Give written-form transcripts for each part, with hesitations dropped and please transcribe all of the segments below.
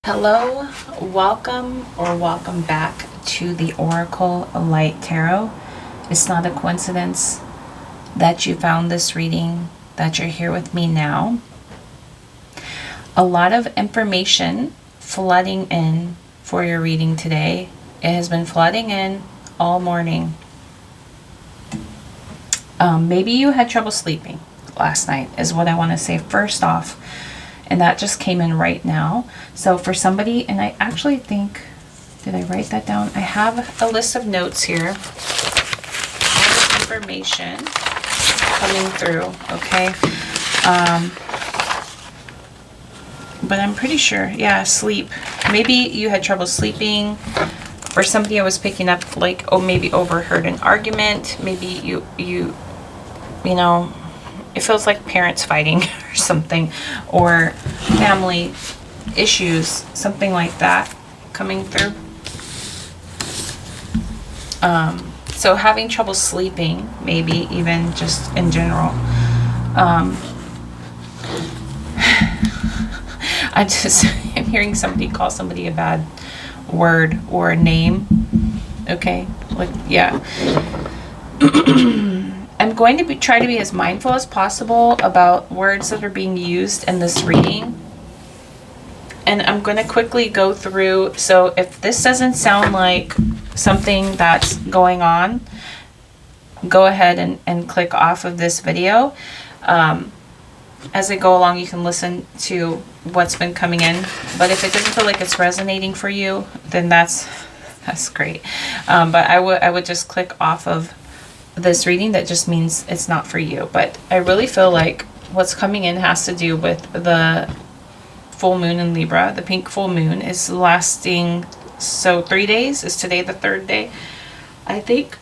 Hello, welcome back to the Oracle Light Tarot. It's not a coincidence that you found this reading, that you're here with me now. A lot of information flooding in for your reading today. It has been flooding in all morning. Maybe you had trouble sleeping last night, is what I want to say first off. And that just came in right now. So for somebody, and I actually think, did I write that down? I have a list of notes here. Information coming through, okay? But I'm pretty sure, yeah, sleep. Maybe you had trouble sleeping. For somebody I was picking up, like, oh, maybe overheard an argument. Maybe you know, it feels like parents fighting or something, or family issues, something like that coming through. So having trouble sleeping, maybe even just in general. I'm hearing somebody call somebody a bad word or a name. Okay, like, yeah. I'm going to try to be as mindful as possible about words that are being used in this reading. And I'm going to quickly go through. So if this doesn't sound like something that's going on, go ahead and click off of this video. As I go along, you can listen to what's been coming in. But if it doesn't feel like it's resonating for you, then that's great. But I would just click off of this reading. That just means it's not for you. But I really feel like what's coming in has to do with the full moon in Libra. The pink full moon is lasting, so 3 days. Is today the third day, I think.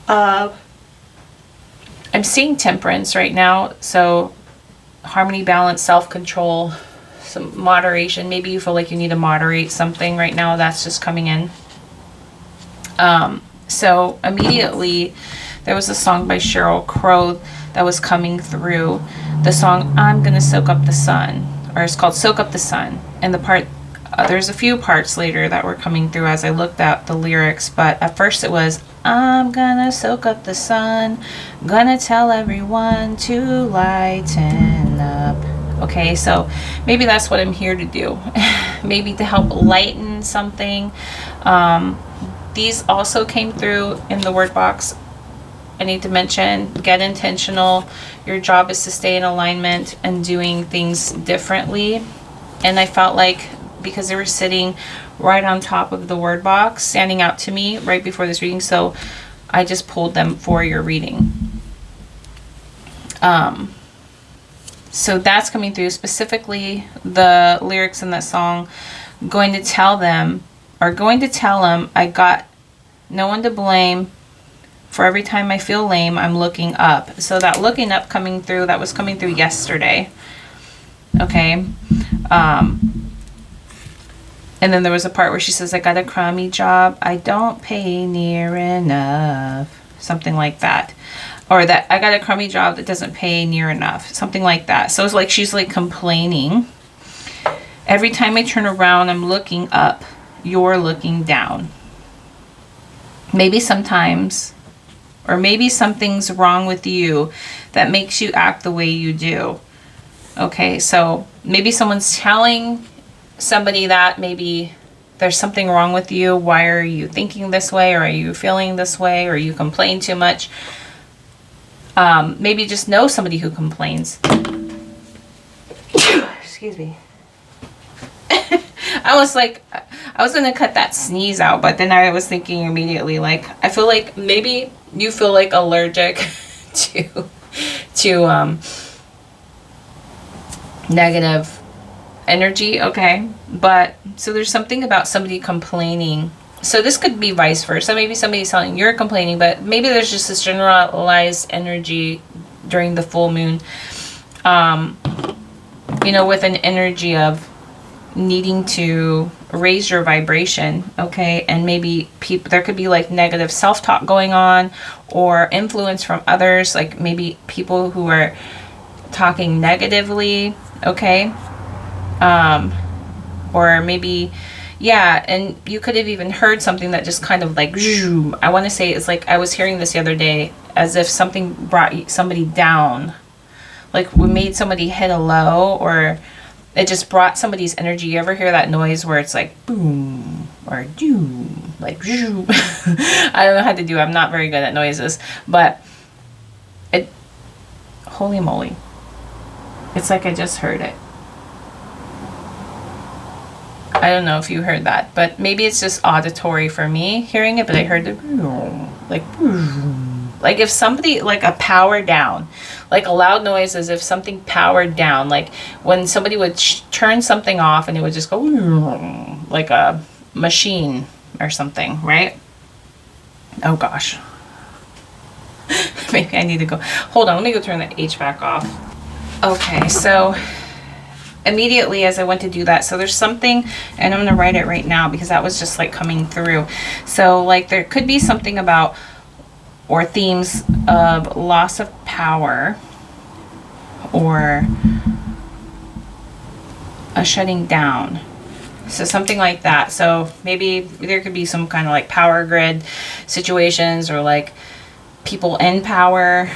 I'm seeing temperance right now, so harmony, balance, self-control, some moderation. Maybe you feel like you need to moderate something right now. That's just coming in. So immediately there was a song by Sheryl Crow that was coming through. The song I'm Gonna Soak Up the Sun, or it's called Soak Up the Sun. And the part, there's a few parts later that were coming through as I looked at the lyrics, but at first it was, I'm gonna soak up the sun, gonna tell everyone to lighten up. Okay, so maybe that's what I'm here to do. Maybe to help lighten something. These also came through in the word box. I need to mention, get intentional. Your job is to stay in alignment and doing things differently. And I felt like, because they were sitting right on top of the word box, standing out to me right before this reading, so I just pulled them for your reading. So that's coming through, specifically the lyrics in that song. Going to tell them I got no one to blame. For every time I feel lame, I'm looking up. So that looking up coming through, that was coming through yesterday. Okay. And then there was a part where she says, I got a crummy job, I don't pay near enough. Something like that. Or that I got a crummy job that doesn't pay near enough. Something like that. So it's like she's like complaining. Every time I turn around, I'm looking up. You're looking down. Maybe sometimes, or maybe something's wrong with you that makes you act the way you do. Okay, so maybe someone's telling somebody that maybe there's something wrong with you. Why are you thinking this way? Or are you feeling this way? Or you complain too much? Maybe just know somebody who complains. Excuse me. I was going to cut that sneeze out, but then I was thinking immediately, like, I feel like maybe you feel like allergic to negative energy, okay? But, so there's something about somebody complaining. So this could be vice versa. Maybe somebody's telling you're complaining, but maybe there's just this generalized energy during the full moon, with an energy of needing to raise your vibration, okay? And maybe there could be like negative self-talk going on, or influence from others, like maybe people who are talking negatively, okay? or maybe, yeah, and you could have even heard something that just kind of like, zoom. I want to say it's like, I was hearing this the other day, as if something brought somebody down. Like we made somebody hit a low, or it just brought somebody's energy. You ever hear that noise where it's like boom or doom, like zoom? I don't know how to do it. I'm not very good at noises, but it, holy moly. It's like I just heard it. I don't know if you heard that, but maybe it's just auditory for me hearing it, but I heard the like if somebody, like a power down, like a loud noise as if something powered down, like when somebody would turn something off and it would just go like a machine or something, right? Oh gosh. Maybe I need to go. Hold on, let me go turn the HVAC off. Okay, so immediately as I went to do that, so there's something, and I'm going to write it right now because that was just like coming through. So like there could be something about, or themes of loss of power, or a shutting down. So something like that. So maybe there could be some kind of like power grid situations, or like people in power.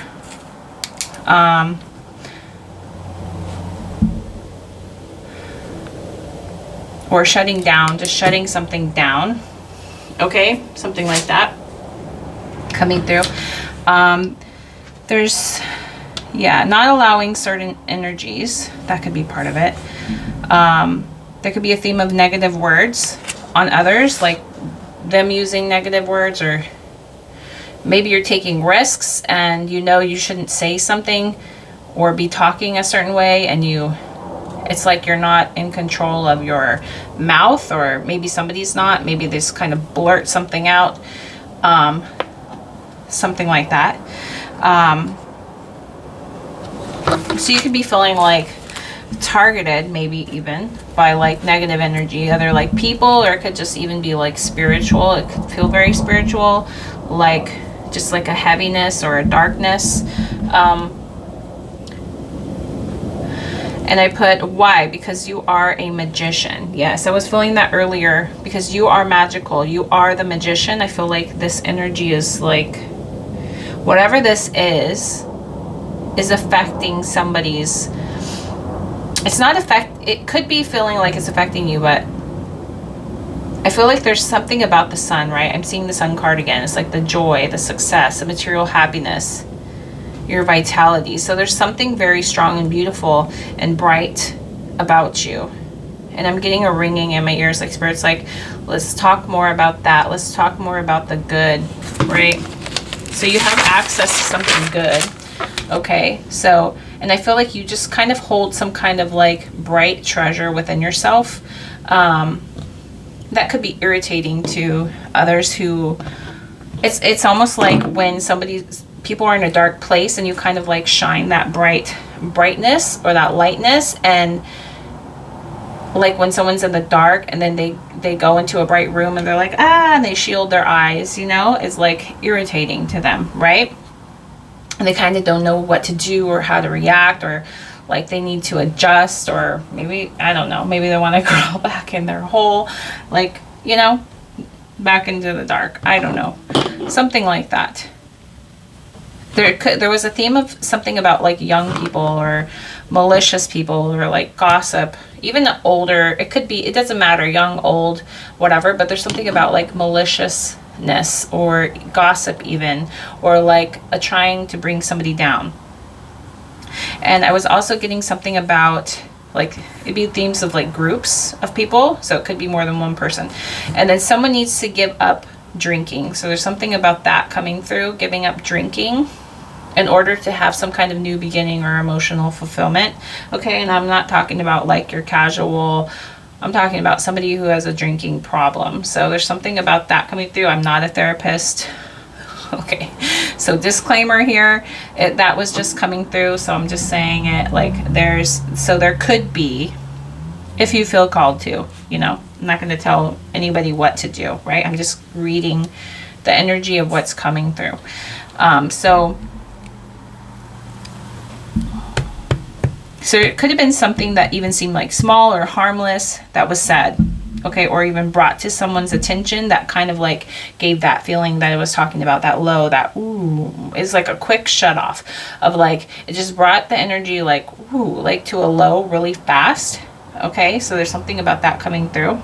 Or shutting down, just shutting something down. Okay, something like that coming through. There's, yeah, not allowing certain energies. That could be part of it. There could be a theme of negative words on others, like them using negative words, or maybe you're taking risks and you know you shouldn't say something or be talking a certain way, and it's like you're not in control of your mouth, or maybe somebody's not. Maybe they just kind of blurt something out. Something like that. So you could be feeling like targeted, maybe even by like negative energy, either like people, or it could just even be like spiritual. It could feel very spiritual, like just like a heaviness or a darkness. And I put, why? Because you are a magician. Yes, I was feeling that earlier, because you are magical. You are the magician. I feel like this energy is like, whatever this is affecting somebody's, it could be feeling like it's affecting you, but I feel like there's something about the sun, right? I'm seeing the sun card again. It's like the joy, the success, the material happiness, your vitality. So there's something very strong and beautiful and bright about you. And I'm getting a ringing in my ears, like Spirit's like, let's talk more about that. Let's talk more about the good, right? So you have access to something good. Okay, so, and I feel like you just kind of hold some kind of like bright treasure within yourself. That could be irritating to others who, it's almost like when people are in a dark place and you kind of like shine that brightness or that lightness, and like when someone's in the dark and then they go into a bright room and they're like, and they shield their eyes, it's like irritating to them, right? And they kind of don't know what to do or how to react, or like they need to adjust, or maybe, I don't know, maybe they want to crawl back in their hole, like, back into the dark. I don't know. Something like that. There was a theme of something about like young people or malicious people, or like gossip, even older. It doesn't matter, young, old, whatever, but there's something about like maliciousness or gossip even, or like a trying to bring somebody down. And I was also getting something about like, it'd be themes of like groups of people, so it could be more than one person. And then someone needs to give up drinking. So there's something about that coming through, giving up drinking in order to have some kind of new beginning or emotional fulfillment. Okay, and I'm not talking about like your casual, I'm talking about somebody who has a drinking problem. So there's something about that coming through. I'm not a therapist. Okay, so disclaimer here, that was just coming through, so I'm just saying it like there could be, if you feel called to, I'm not going to tell anybody what to do, right? I'm just reading the energy of what's coming through. So it could have been something that even seemed like small or harmless that was said, okay, or even brought to someone's attention that kind of like gave that feeling that I was talking about, that low, that ooh, is like a quick shut off of like, it just brought the energy like, ooh, like to a low really fast. Okay, so there's something about that coming through.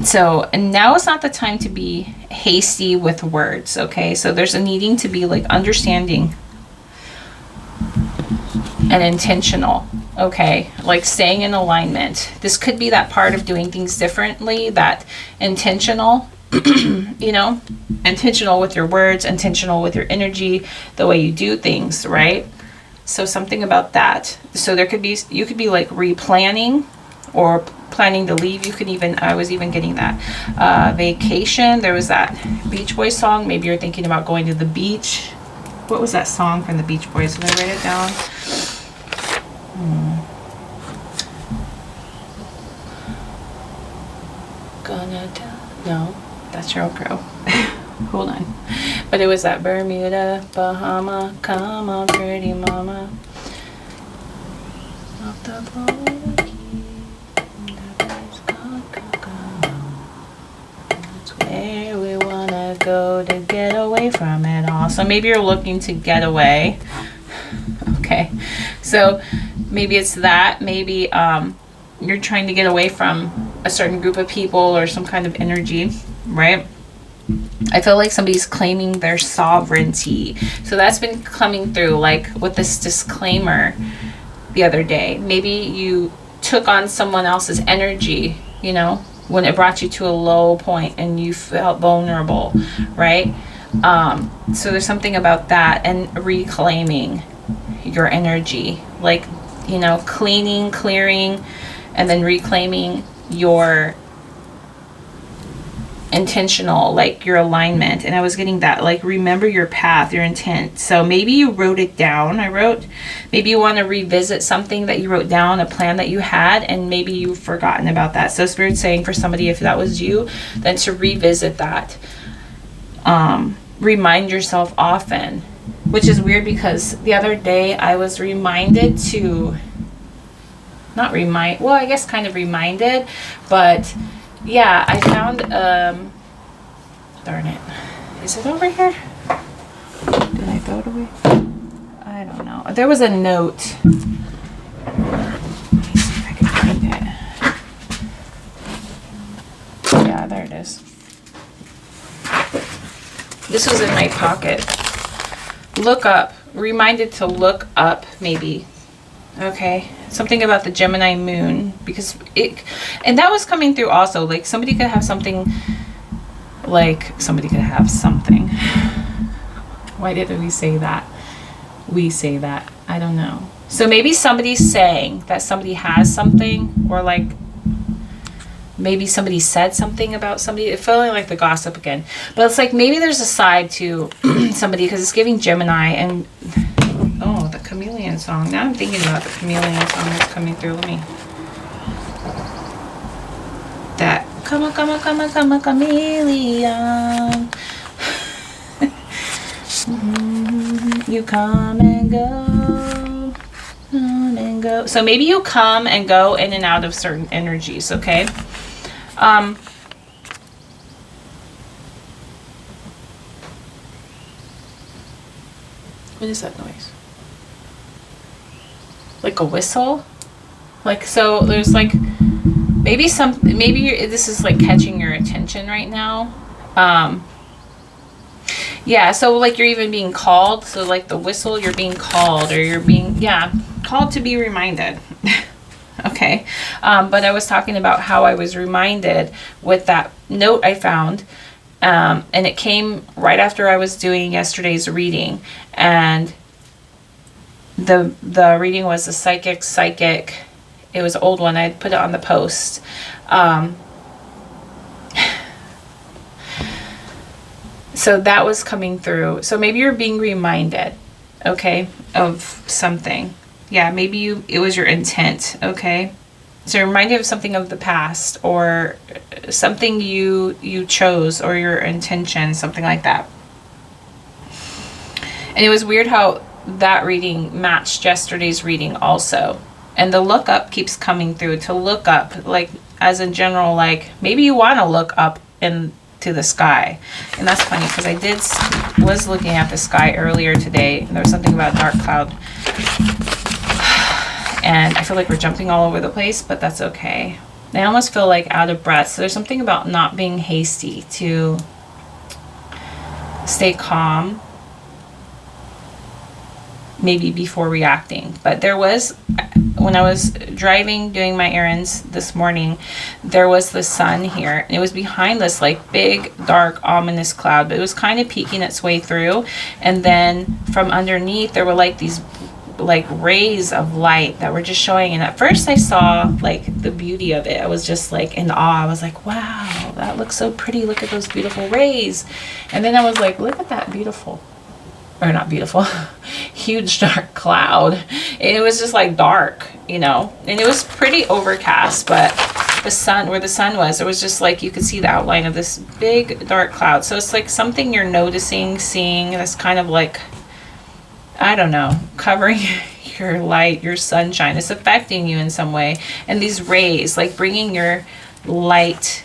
So, and now is not the time to be hasty with words, okay? So there's a needing to be like understanding and intentional, okay? Like staying in alignment. This could be that part of doing things differently, that intentional, you know, intentional with your words, intentional with your energy, the way you do things, right? So something about that. So there could be, you could be like replanning or planning to leave. You could even, I was even getting that vacation. There was that Beach Boys song. Maybe you're thinking about going to the beach. What was that song from the Beach Boys? Did I write it down? Gonna tell. No, that's Sheryl Crow. Hold on. But it was that Bermuda, Bahama, come on, pretty mama. Off the Florida Keys, that's where we wanna go to get away from it all. So maybe you're looking to get away. Okay, so maybe it's that. Maybe you're trying to get away from a certain group of people or some kind of energy, right? I feel like somebody's claiming their sovereignty. So that's been coming through, like with this disclaimer the other day. Maybe you took on someone else's energy, you know, when it brought you to a low point and you felt vulnerable, right? So there's something about that, and reclaiming your energy, like, you know, cleaning, clearing, and then reclaiming your intentional, like your alignment. And I was getting that, like, remember your path, your intent. So maybe you wrote it down. Maybe you want to revisit something that you wrote down, a plan that you had, and maybe you've forgotten about that. So Spirit's saying for somebody, if that was you, then to revisit that. Remind yourself often, which is weird because the other day I was reminded to, I guess kind of reminded, but yeah, I found, darn it. Is it over here? Did I throw it away? I don't know. There was a note. Let me see if I can find it. Yeah, there it is. This was in my pocket. Look up. Reminded to look up, maybe. Okay, something about the Gemini moon, because it, and that was coming through also, like somebody could have something, why did we say that? We say that, I don't know. So maybe somebody's saying that somebody has something, or like maybe somebody said something about somebody. It's feeling like the gossip again, but it's like maybe there's a side to somebody, because it's giving Gemini. And oh, the chameleon song. Now I'm thinking about the chameleon song that's coming through. Let me. That. Come on, chameleon. You come and go. So maybe you come and go in and out of certain energies, okay? What is that noise? Like a whistle? Like, so there's like, maybe this is like catching your attention right now. Yeah, so like you're even being called. So like the whistle, you're being called, or you're being, called to be reminded. Okay. But I was talking about how I was reminded with that note I found. And it came right after I was doing yesterday's reading. And the reading was the psychic. It was an old one. I put it on the post. So that was coming through. So maybe you're being reminded, okay, of something. Yeah, maybe it was your intent, okay? So reminded of something of the past, or something you chose, or your intention, something like that. And it was weird how that reading matched yesterday's reading also. And the look up keeps coming through, to look up, like as in general, like maybe you want to look up into the sky. And that's funny because I was looking at the sky earlier today, and there was something about dark cloud. And I feel like we're jumping all over the place, but that's okay. I almost feel like out of breath. So there's something about not being hasty, to stay calm, maybe before reacting. But there was, when I was driving doing my errands this morning, there was the sun here, and it was behind this like big dark ominous cloud, but it was kind of peeking its way through, and then from underneath there were like these like rays of light that were just showing. And at first I saw like the beauty of it. I was just like in awe. I was like, wow, that looks so pretty, look at those beautiful rays. And then I was like, look at that beautiful, or not beautiful, huge dark cloud. And it was just like dark, you know, and it was pretty overcast, but the sun, where the sun was, it was just like you could see the outline of this big dark cloud. So it's like something you're noticing, seeing, that's kind of like, I don't know, covering your light, your sunshine. It's affecting you in some way. And these rays, like bringing your light,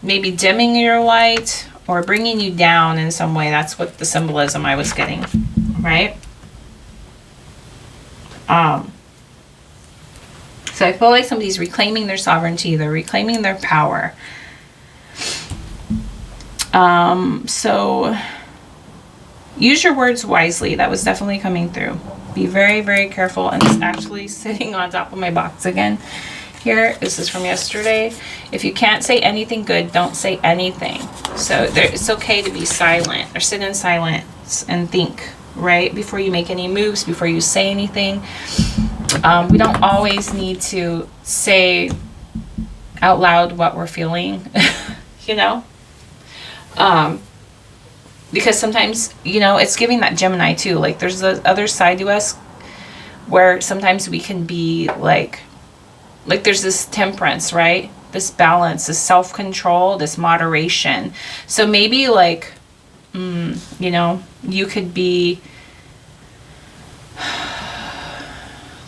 maybe dimming your light, or bringing you down in some way. That's what the symbolism I was getting, right? So I feel like somebody's reclaiming their sovereignty. They're reclaiming their power. So use your words wisely. That was definitely coming through. Be very, very careful. And it's actually sitting on top of my box again. Here, this is from yesterday. If you can't say anything good, don't say anything. So it's okay to be silent, or sit in silence and think, right? Before you make any moves, before you say anything. We don't always need to say out loud what we're feeling, you know? Because sometimes, you know, it's giving that Gemini too. Like there's the other side to us where sometimes we can be like there's this temperance, right? This balance, this self-control, this moderation. So maybe like, you know, you could be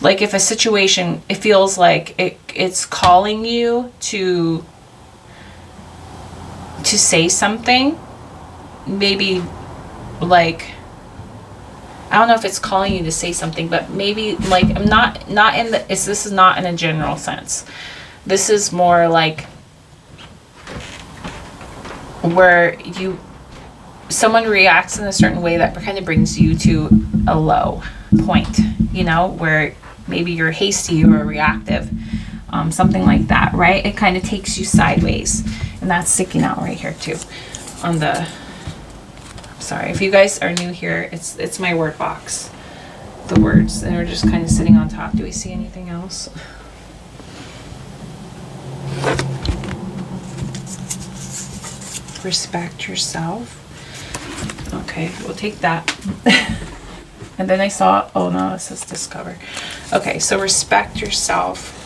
like, if a situation, it feels like it's calling you to say something, maybe like, I don't know if it's calling you to say something, but maybe like, I'm not in the, this is not in a general sense. This is more like where someone reacts in a certain way that kind of brings you to a low point, you know, where maybe you're hasty or reactive, something like that, right? It kind of takes you sideways, and that's sticking out right here too on the, sorry if you guys are new here, it's my word box, the words, and they're just kind of sitting on top. Do we see anything else? Respect yourself. Okay, we'll take that. And then I saw, oh no, it says discover. Okay, so respect yourself.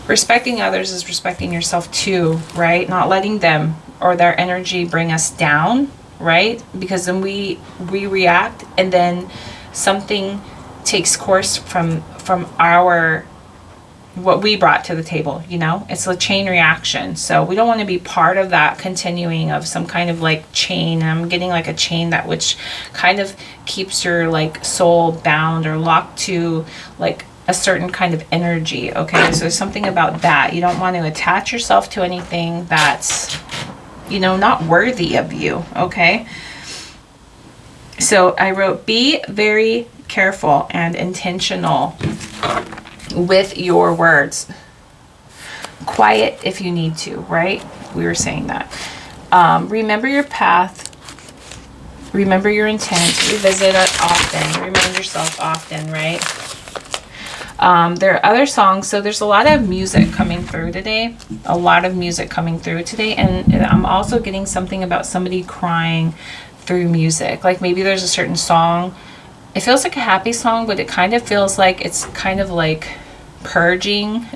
Respecting others is respecting yourself too, right? Not letting them or their energy bring us down, right? Because then we react, and then something takes course from our, what we brought to the table, you know? It's a chain reaction. So we don't want to be part of that continuing of some kind of like chain. I'm getting like a chain that which kind of keeps your like soul bound or locked to like a certain kind of energy. Okay, so there's something about that. You don't want to attach yourself to anything that's, you know, not worthy of you. Okay, so I wrote, be very careful and intentional with your words. Quiet if you need to, right? We were saying that. Remember your path. Remember your intent. Revisit it often. Remind yourself often, right? There are other songs. So there's a lot of music coming through today. A lot of music coming through today. And I'm also getting something about somebody crying through music. Like maybe there's a certain song. It feels like a happy song, but it kind of feels like it's kind of like purging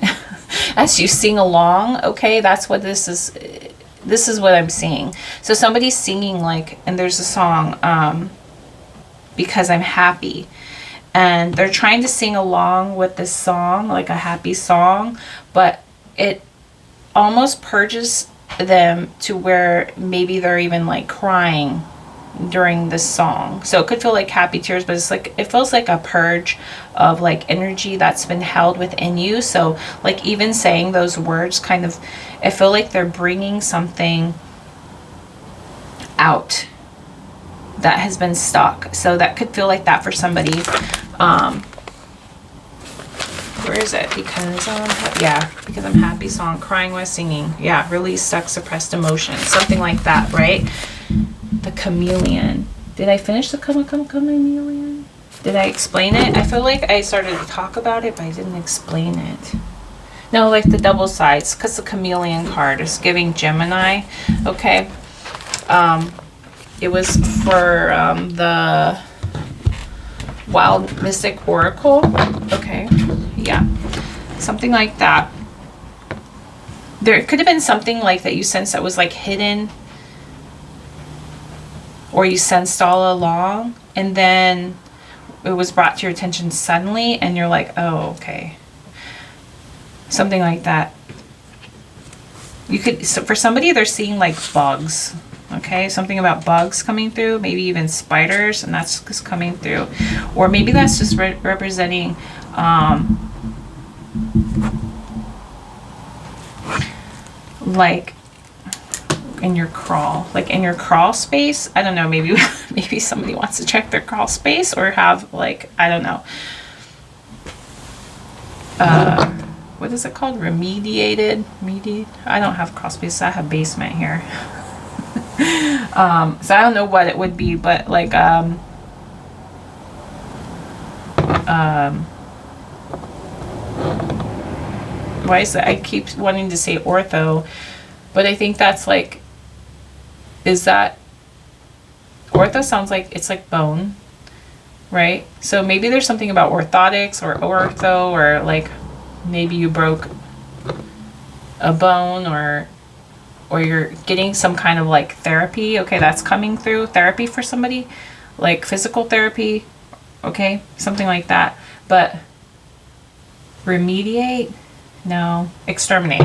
as you sing along. Okay, that's what this is. This is what I'm seeing. So somebody's singing like, and there's a song, because I'm happy. And they're trying to sing along with this song, like a happy song, but it almost purges them to where maybe they're even like crying during this song. So it could feel like happy tears, but it's like, it feels like a purge of like energy that's been held within you. So like even saying those words kind of, I feel like they're bringing something out that has been stuck. So that could feel like that for somebody. Where is it? Because because I'm happy song, crying while singing. Yeah, release stuck suppressed emotions, something like that, right? The chameleon. Did I finish the chameleon? Did I explain it? I feel like I started to talk about it, but I didn't explain it. No, like the double sides, because the chameleon card is giving Gemini. Okay. It was for the Wild Mystic Oracle. Okay. Yeah. Something like that. There could have been something like that you sensed that was like hidden, or you sensed all along, and then it was brought to your attention suddenly, and you're like, oh, okay. Something like that. You could, so for somebody, they're seeing like bugs. Okay, something about bugs coming through, maybe even spiders, and that's just coming through. Or maybe that's just representing like in your crawl, space. I don't know, maybe maybe somebody wants to check their crawl space, or have like, I don't know, what is it called, remediated. I don't have crawl space, I have basement here. So I don't know what it would be, but like why is it, I keep wanting to say ortho, but I think that's like, is that ortho sounds like it's like bone, right? So maybe there's something about orthotics or ortho, or like maybe you broke a bone, or you're getting some kind of like therapy. Okay, that's coming through. Therapy for somebody, like physical therapy. Okay, something like that. But remediate? No. Exterminate.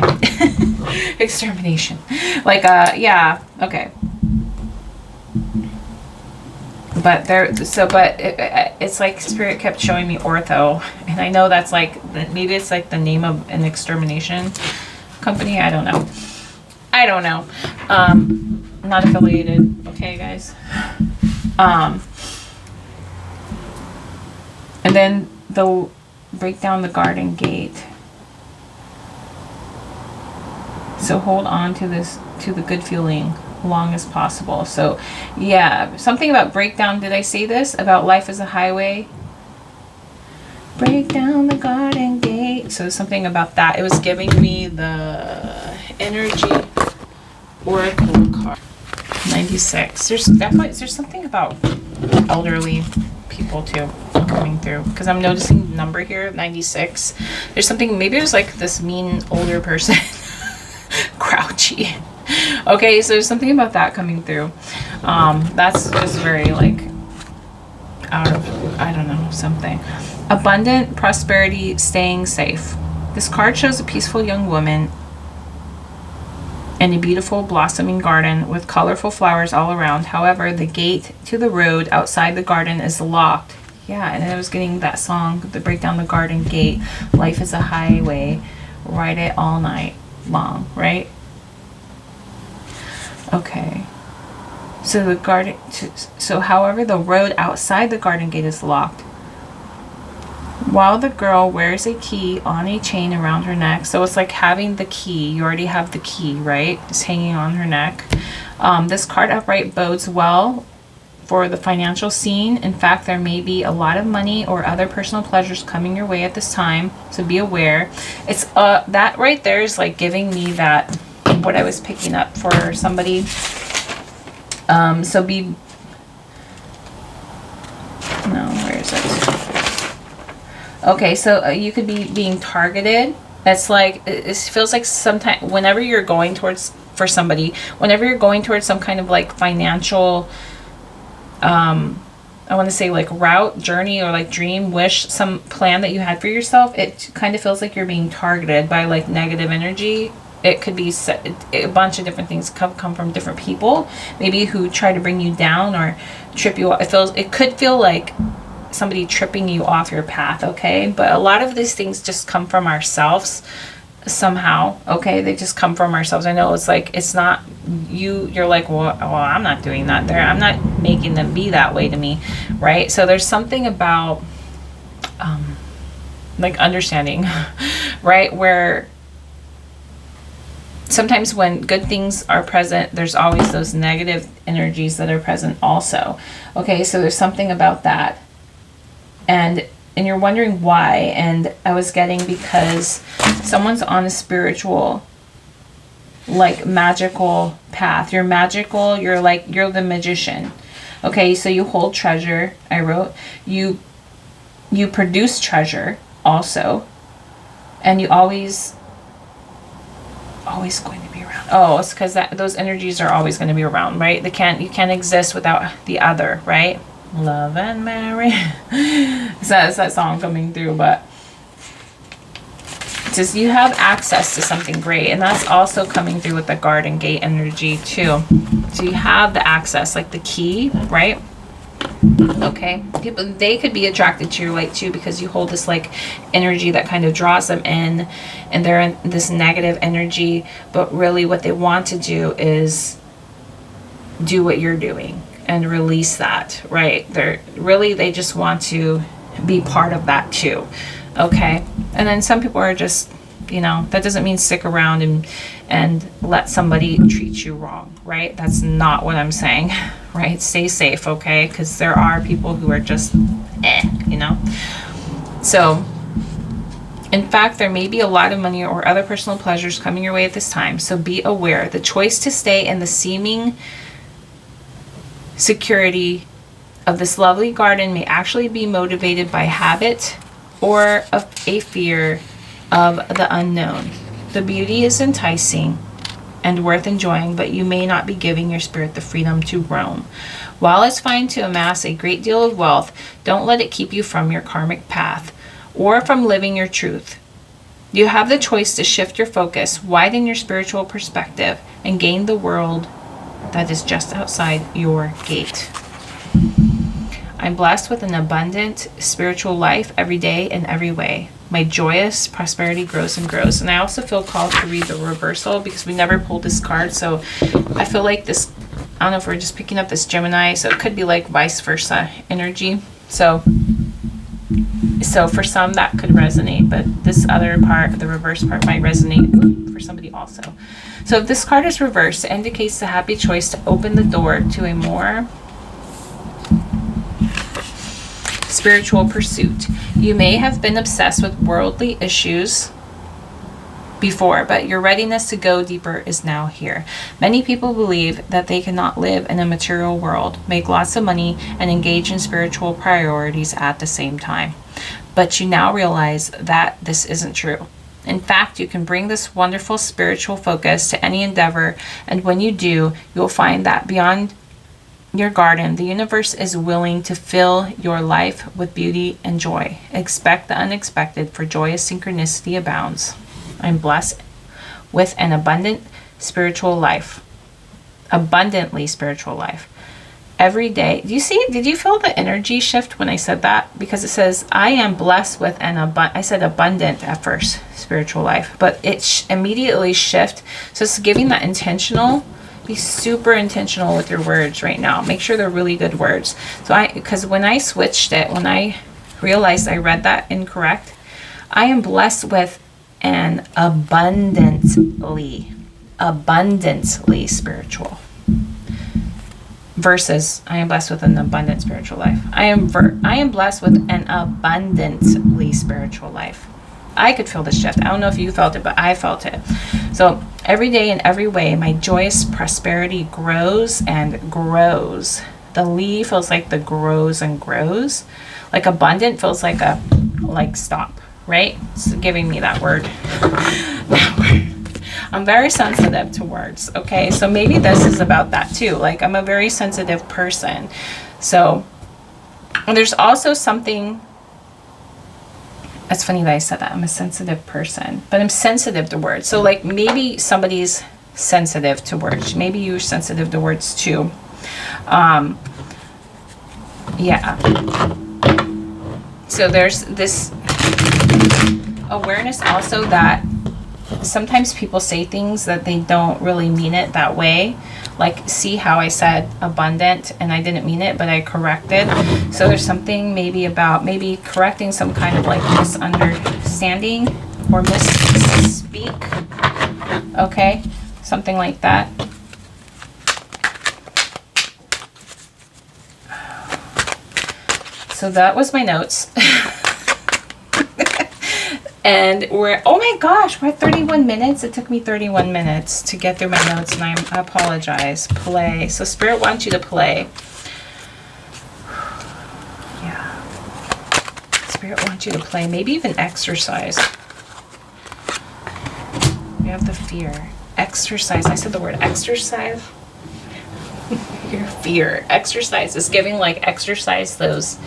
Extermination. Like, yeah, okay. But it's like Spirit kept showing me ortho, and I know that's like, maybe it's like the name of an extermination company. I don't know. Not affiliated. Okay, guys. And then they'll break down the garden gate. So hold on to the good feeling long as possible. So yeah, something about breakdown. Did I say this about life as a highway? Break down the garden gate. So something about that. It was giving me the energy oracle card. 96. There's something about elderly people too coming through, because I'm noticing the number here, 96. There's something, maybe there's like this mean older person. Grouchy. Okay, so there's something about that coming through. That's just very like out of, I don't know, something. Abundant prosperity, staying safe. This card shows a peaceful young woman in a beautiful blossoming garden with colorful flowers all around. However, the gate to the road outside the garden is locked. Yeah, and I was getting that song, the break down the garden gate. Life is a highway. Ride it all night long, right? Okay. So the garden, however, the road outside the garden gate is locked. While the girl wears a key on a chain around her neck. So it's like having the key. You already have the key, right? It's hanging on her neck. This card upright bodes well for the financial scene. In fact, there may be a lot of money or other personal pleasures coming your way at this time. So be aware. It's that right there is like giving me that, what I was picking up for somebody. So be, no, where is it? Okay, so you could be being targeted. That's like, it feels like sometimes whenever you're going towards, for somebody, whenever you're going towards some kind of like financial I want to say like route, journey, or like dream, wish, some plan that you had for yourself, it kind of feels like you're being targeted by like negative energy. It could be a bunch of different things come from different people, maybe who try to bring you down or trip you off. It could feel like somebody tripping you off your path, okay? But a lot of these things just come from ourselves somehow, okay? They just come from ourselves. I know it's like, it's not you're like, well, I'm not doing that there. I'm not making them be that way to me, right? So there's something about like understanding, right? Where sometimes when good things are present, there's always those negative energies that are present also. Okay, so there's something about that. And you're wondering why. And I was getting, because someone's on a spiritual, like magical path. You're magical. You're the magician. Okay, so you hold treasure. I wrote, you produce treasure also. And you always going to be around. Oh, it's because those energies are always going to be around, right? You can't exist without the other, right? Love and Mary. It's that song coming through, but it says you have access to something great, and that's also coming through with the garden gate energy too. So you have the access, like the key, right? Okay, people, they could be attracted to your light too, because you hold this like energy that kind of draws them in, and they're in this negative energy, but really what they want to do is do what you're doing and release that, right? They just want to be part of that too. Okay, and then some people are just, that doesn't mean stick around and let somebody treat you wrong, right? That's not what I'm saying, right? Stay safe, okay? Because there are people who are just So in fact, there may be a lot of money or other personal pleasures coming your way at this time, so be aware. The choice to stay in the seeming security of this lovely garden may actually be motivated by habit or a fear of the unknown. The beauty is enticing and worth enjoying, but you may not be giving your spirit the freedom to roam. While it's fine to amass a great deal of wealth, don't let it keep you from your karmic path or from living your truth. You have the choice to shift your focus, widen your spiritual perspective, and gain the world that is just outside your gate. I'm blessed with an abundant spiritual life every day in every way. My joyous prosperity grows and grows. And I also feel called to read the reversal, because we never pulled this card. So I feel like this, I don't know if we're just picking up this Gemini, so it could be like vice versa energy. So for some that could resonate, but this other part, the reverse part, might resonate for somebody also. So if this card is reversed, it indicates the happy choice to open the door to a more spiritual pursuit. You may have been obsessed with worldly issues before, but your readiness to go deeper is now here. Many people believe that they cannot live in a material world, make lots of money, and engage in spiritual priorities at the same time. But you now realize that this isn't true. In fact, you can bring this wonderful spiritual focus to any endeavor, and when you do, you'll find that beyond your garden, the universe is willing to fill your life with beauty and joy. Expect the unexpected, for joyous synchronicity abounds. I'm blessed with an abundant spiritual life. Abundantly spiritual life. Every day. Did you feel the energy shift when I said that? Because it says, I am blessed with an I said abundant at first, spiritual life. But it immediately shift. So it's giving that intentional. Be super intentional with your words right now. Make sure they're really good words. Because when I switched it, when I realized I read that incorrect, I am blessed with an abundantly spiritual, versus I am blessed with an abundant spiritual life. I am blessed with an abundantly spiritual life. I could feel the shift. I don't know if you felt it, but I felt it. So every day in every way, my joyous prosperity grows and grows. The Lee feels like the grows and grows. Like abundant feels like stop, right? It's giving me that word. I'm very sensitive to words, okay? So maybe this is about that too. Like, I'm a very sensitive person. So And there's also something, it's funny that I said that. I'm a sensitive person, but I'm sensitive to words. So like maybe somebody's sensitive to words. Maybe you're sensitive to words too. Yeah. So there's this awareness also that sometimes people say things that they don't really mean it that way. Like, see how I said abundant and I didn't mean it, but I corrected. So there's something maybe about maybe correcting some kind of like misunderstanding or misspeak. Okay, something like that. So that was my notes. And we're, oh my gosh, we're at 31 minutes. It took me 31 minutes to get through my notes, and I apologize. Play. So Spirit wants you to play. Yeah. Spirit wants you to play. Maybe even exercise. We have the fear. Exercise. I said the word exercise. Your fear. Exercise is giving like exercise those,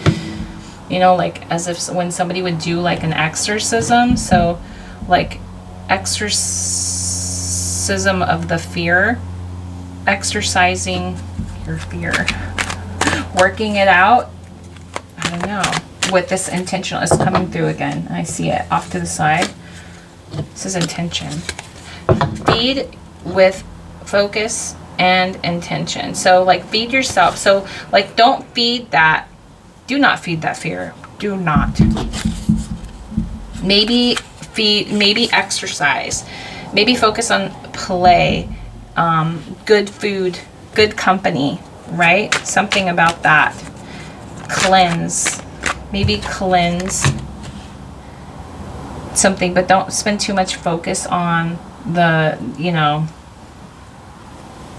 you know, like as if when somebody would do like an exorcism. So like exorcism of the fear, exercising your fear, working it out. I don't know, with this intentional, it's coming through again. I see it off to the side. This is intention. Feed with focus and intention. So like feed yourself. So like don't feed that. Do not feed that fear. Do not. Maybe feed, maybe exercise. Maybe focus on play, good food, good company, right? Something about that. Cleanse. Maybe cleanse something, but don't spend too much focus on the, you know,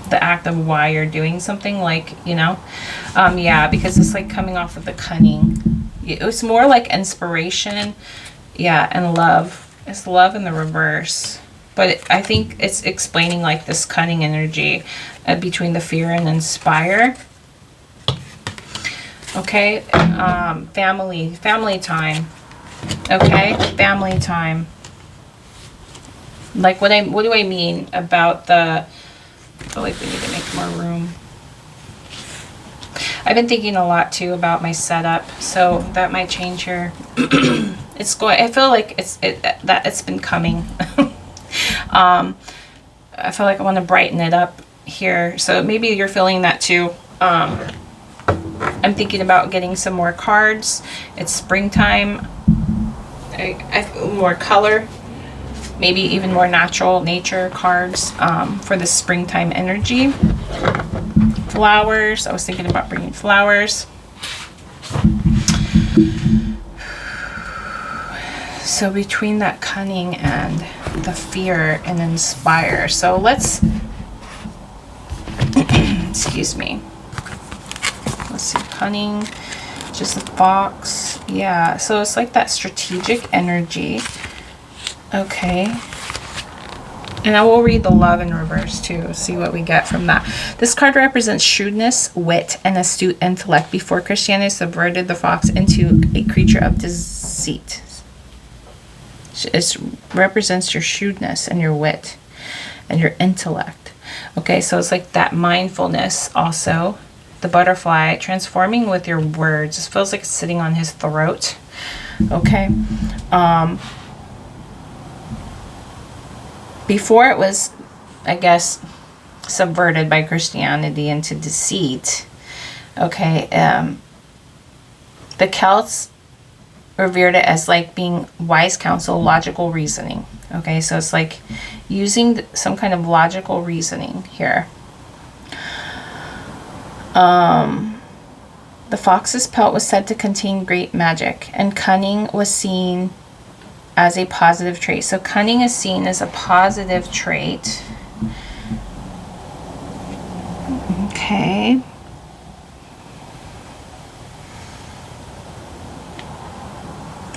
the act of why you're doing something, like, you know. Yeah, because it's like coming off of the cunning. It was more like inspiration, yeah, and love. It's love in the reverse, but I think it's explaining like this cunning energy between the fear and inspire. Okay. Family time. Okay, family time. Like what do I mean about the, I feel like we need to make more room. I've been thinking a lot too about my setup, so that might change here. It's going, I feel like it's been coming. I feel like I want to brighten it up here, so maybe you're feeling that too. I'm thinking about getting some more cards. It's springtime. I more color, maybe even more natural nature cards for the springtime energy. Flowers. I was thinking about bringing flowers. So between that cunning and the fear and inspire. So let's, excuse me. Let's see, cunning, just the fox. Yeah, so it's like that strategic energy. Okay. And I will read the love in reverse too, see what we get from that. This card represents shrewdness, wit, and astute intellect before Christianity subverted the fox into a creature of deceit. It represents your shrewdness and your wit and your intellect. Okay, so it's like that mindfulness also. The butterfly, transforming with your words. This feels like it's sitting on his throat. Okay. Before it was, I guess, subverted by Christianity into deceit. Okay. The Celts revered it as like being wise counsel, logical reasoning. Okay, so it's like using some kind of logical reasoning here. The fox's pelt was said to contain great magic, and cunning was seen as a positive trait. So cunning is seen as a positive trait. Okay.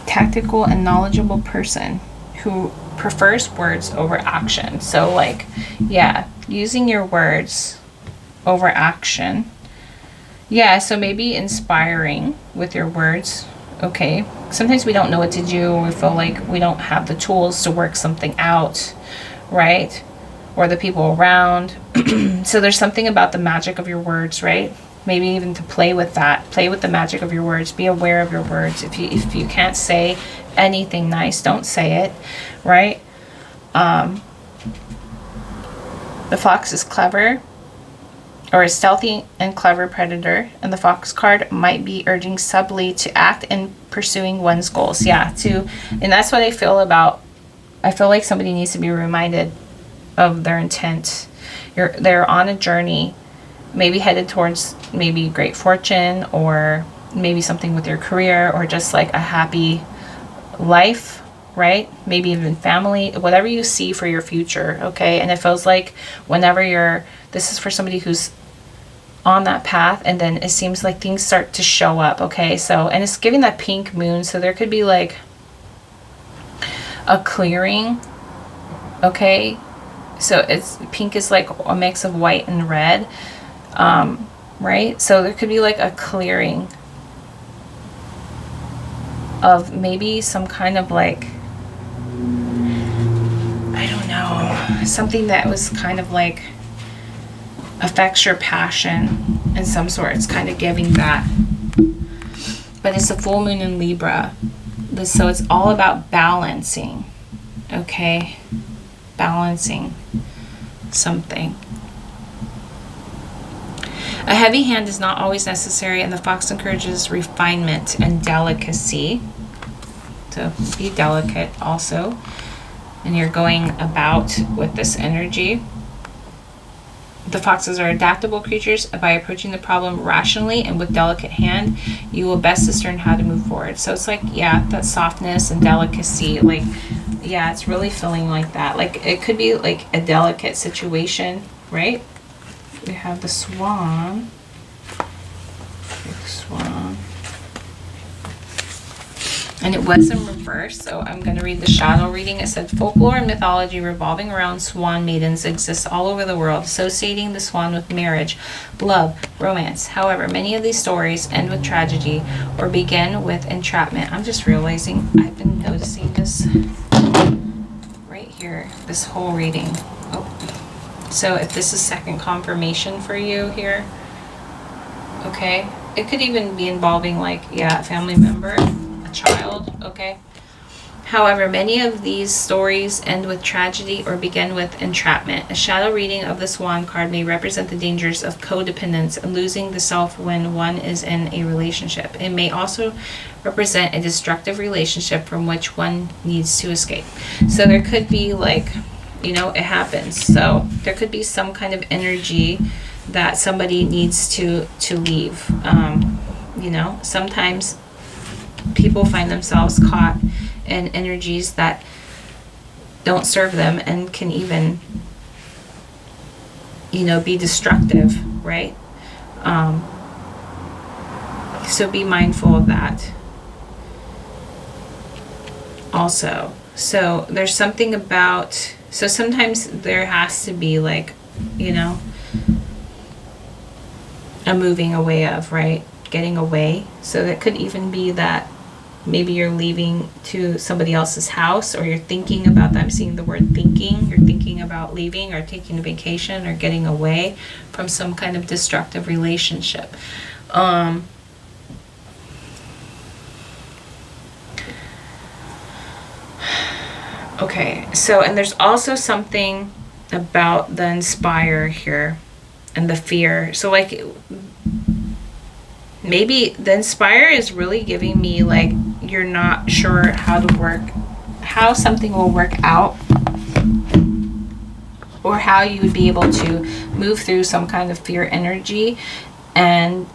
Tactical and knowledgeable person who prefers words over action. So like, yeah, using your words over action. Yeah, so maybe inspiring with your words. Okay. Sometimes we don't know what to do, or we feel like we don't have the tools to work something out, right? Or the people around. So there's something about the magic of your words, right? Maybe even to play with that. Play with the magic of your words. Be aware of your words. If you can't say anything nice, don't say it, right? The fox is clever, or a stealthy and clever predator, and the fox card might be urging subtly to act in pursuing one's goals. Yeah, and that's what I feel about. I feel like somebody needs to be reminded of their intent. They're on a journey, maybe headed towards maybe great fortune, or maybe something with your career, or just like a happy life, right? Maybe even family, whatever you see for your future, okay? And it feels like whenever this is for somebody who's on that path, and then it seems like things start to show up, okay? So, and it's giving that pink moon, so there could be like a clearing, okay? So pink is like a mix of white and red, right? So there could be like a clearing of maybe some kind of like, I don't know, something that was kind of like affects your passion in some sort. It's kind of giving that. But it's a full moon in Libra. So it's all about balancing, okay? Balancing something. A heavy hand is not always necessary, and the fox encourages refinement and delicacy. So be delicate also. And you're going about with this energy. The foxes are adaptable creatures. By approaching the problem rationally and with delicate hand, you will best discern how to move forward. So it's like, yeah, that softness and delicacy, like, yeah, it's really feeling like that. Like, it could be like a delicate situation, right? We have the swan. The swan. And it was in reverse, so I'm going to read the shadow reading. It said, folklore and mythology revolving around swan maidens exists all over the world, associating the swan with marriage, love, romance. However, many of these stories end with tragedy or begin with entrapment. I'm just realizing I've been noticing this right here, this whole reading. Oh. So if this is second confirmation for you here, okay, it could even be involving like, yeah, a family member, child, okay? However, many of these stories end with tragedy or begin with entrapment. A shadow reading of the swan card may represent the dangers of codependence and losing the self when one is in a relationship. It may also represent a destructive relationship from which one needs to escape. So there could be like, you know, it happens. So there could be some kind of energy that somebody needs to leave. You know, sometimes people find themselves caught in energies that don't serve them and can even, you know, be destructive, right? So be mindful of that also. So there's something about, so sometimes there has to be like, you know, a moving away of, right? Getting away. So that could even be that maybe you're leaving to somebody else's house, or you're thinking about that. I'm seeing the word thinking. You're thinking about leaving or taking a vacation or getting away from some kind of destructive relationship. Okay, so, and there's also something about the inspire here and the fear. So like, maybe the inspire is really giving me like, you're not sure how something will work out, or how you would be able to move through some kind of fear energy, and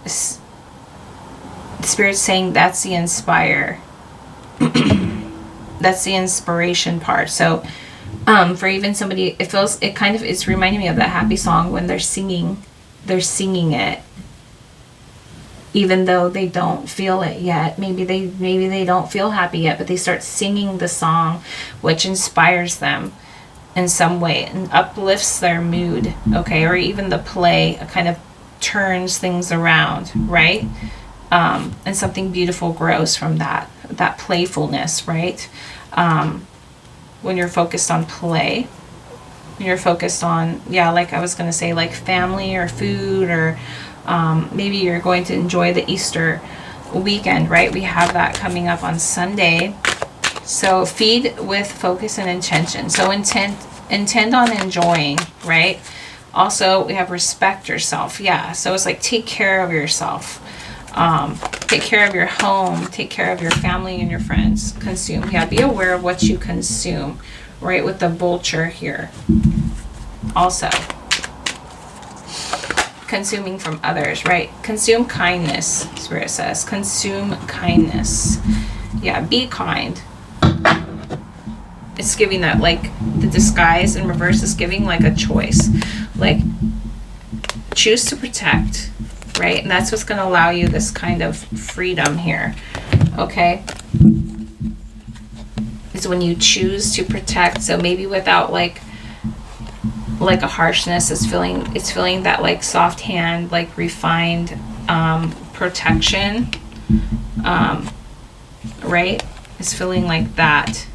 Spirit's saying that's the inspire. That's the inspiration part. So for even somebody, it's reminding me of that happy song when they're singing it, even though they don't feel it yet. Maybe they don't feel happy yet, but they start singing the song, which inspires them in some way and uplifts their mood, okay? Or even the play, a kind of turns things around, right? And something beautiful grows from that playfulness, right? When you're focused on play, when you're focused on, yeah, like I was going to say, like family or food, or maybe you're going to enjoy the Easter weekend, right? We have that coming up on Sunday. So feed with focus and intention. So intend on enjoying, right? Also, we have respect yourself. Yeah, so it's like take care of yourself. Take care of your home. Take care of your family and your friends. Consume. Yeah, be aware of what you consume, right? With the vulture here. Also, consuming from others, right? Consume kindness, Spirit says. Consume kindness. Yeah, be kind. It's giving that, like, the disguise in reverse is giving, like, a choice. Like, choose to protect, right? And that's what's going to allow you this kind of freedom here, okay? It's when you choose to protect. So maybe without, like a harshness, it's feeling that, like, soft hand, like, refined protection, right? It's feeling like that,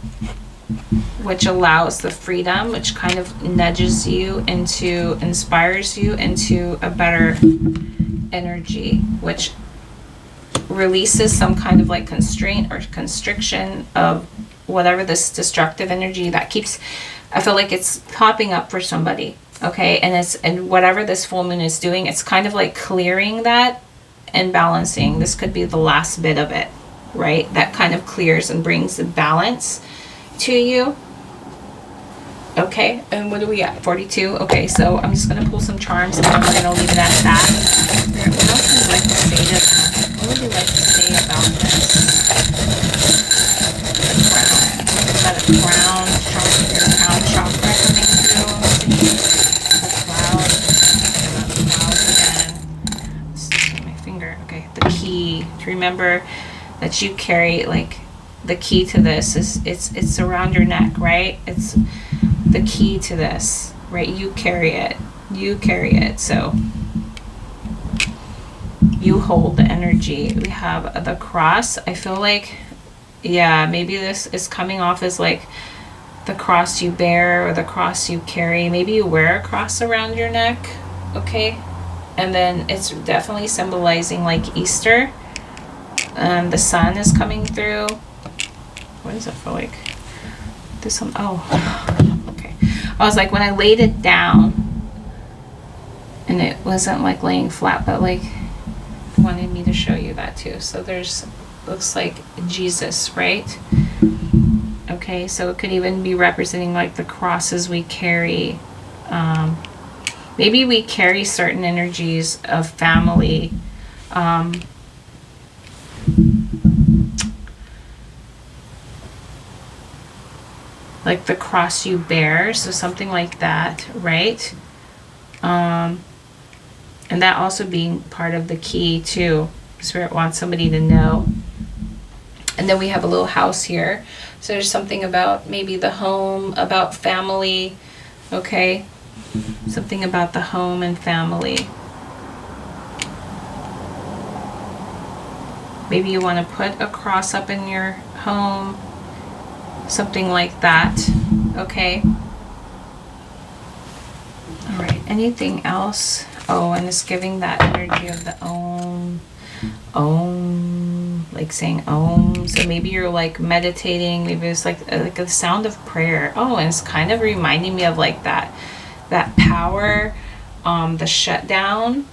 which allows the freedom, which kind of nudges you into, inspires you into a better energy, which releases some kind of, like, constraint or constriction of whatever this destructive energy that keeps, I feel like it's popping up for somebody, okay? And whatever this full moon is doing, it's kind of like clearing that and balancing. This could be the last bit of it, right? That kind of clears and brings the balance to you. Okay, and what are we at? 42? Okay, so I'm just going to pull some charms and then we're going to leave it at that. What else would you like to say to them? What would you like to say about this? The crown. Is that a crown? Your crown chakra coming through? The cloud. The cloud again. Just my finger. Okay, the key. To remember that you carry, like, the key to this is it's around your neck, right? It's the key to this, right? You carry it. So you hold the energy. We have the cross. I feel like, yeah, maybe this is coming off as like the cross you bear or the cross you carry. Maybe you wear a cross around your neck, okay? And then it's definitely symbolizing, like, Easter. The sun is coming through. What does it feel like? This one, oh, okay. I was like, when I laid it down, and it wasn't like laying flat, but like wanted me to show you that too. So there's, looks like Jesus, right? Okay, so it could even be representing like the crosses we carry. Maybe we carry certain energies of family. Like the cross you bear, so something like that, right? And that also being part of the key too. Spirit wants somebody to know. And then we have a little house here. So there's something about maybe the home, about family, okay? Something about the home and family. Maybe you want to put a cross up in your home. Something like that, okay? All right, anything else? Oh, and it's giving that energy of the om, like saying om. So maybe you're like meditating, maybe it's like a sound of prayer. Oh, and it's kind of reminding me of like that power, the shutdown.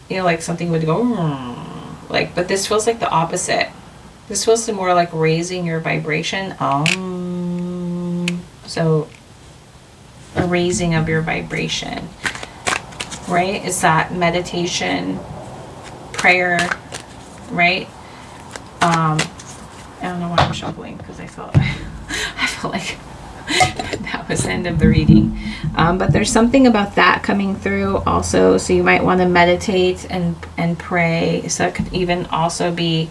You know, like something would go, like, but this feels like the opposite. This feels more like raising your vibration. So a raising of your vibration, right? It's that meditation, prayer, right? I don't know why I'm shuffling, because I felt like that was the end of the reading. But there's something about that coming through also. So you might want to meditate and pray. So it could even also be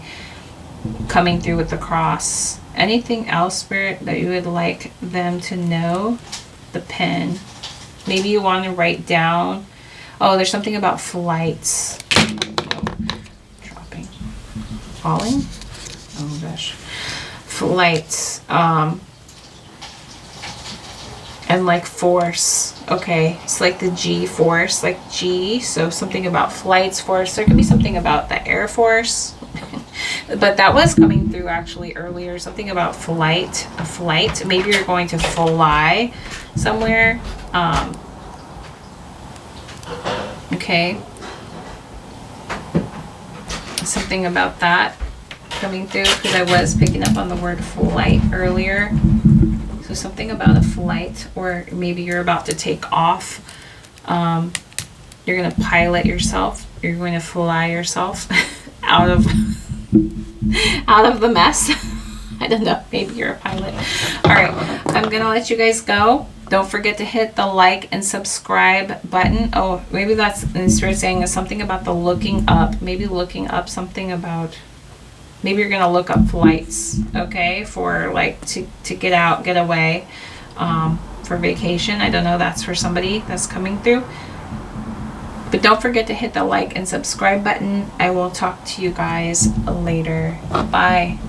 coming through with the cross. Anything else, Spirit, that you would like them to know? The pen. Maybe you want to write down. Oh, there's something about flights. Dropping. Falling? Oh gosh. Flights. And like force. Okay. It's like the G force, like G. So something about flights, force. There could be something about the Air Force. But that was coming through actually earlier. Something about flight, a flight. Maybe you're going to fly somewhere. Okay. Something about that coming through, because I was picking up on the word flight earlier. So something about a flight, or maybe you're about to take off. You're going to pilot yourself. You're going to fly yourself out of the mess. I don't know. Maybe you're a pilot. All right. I'm going to let you guys go. Don't forget to hit the like and subscribe button. Oh, maybe that's, and Spirit saying is something about the looking up. Maybe looking up something about, maybe you're going to look up flights, okay, for like to get out, get away, for vacation. I don't know. That's for somebody that's coming through. But don't forget to hit the like and subscribe button. I will talk to you guys later. Bye.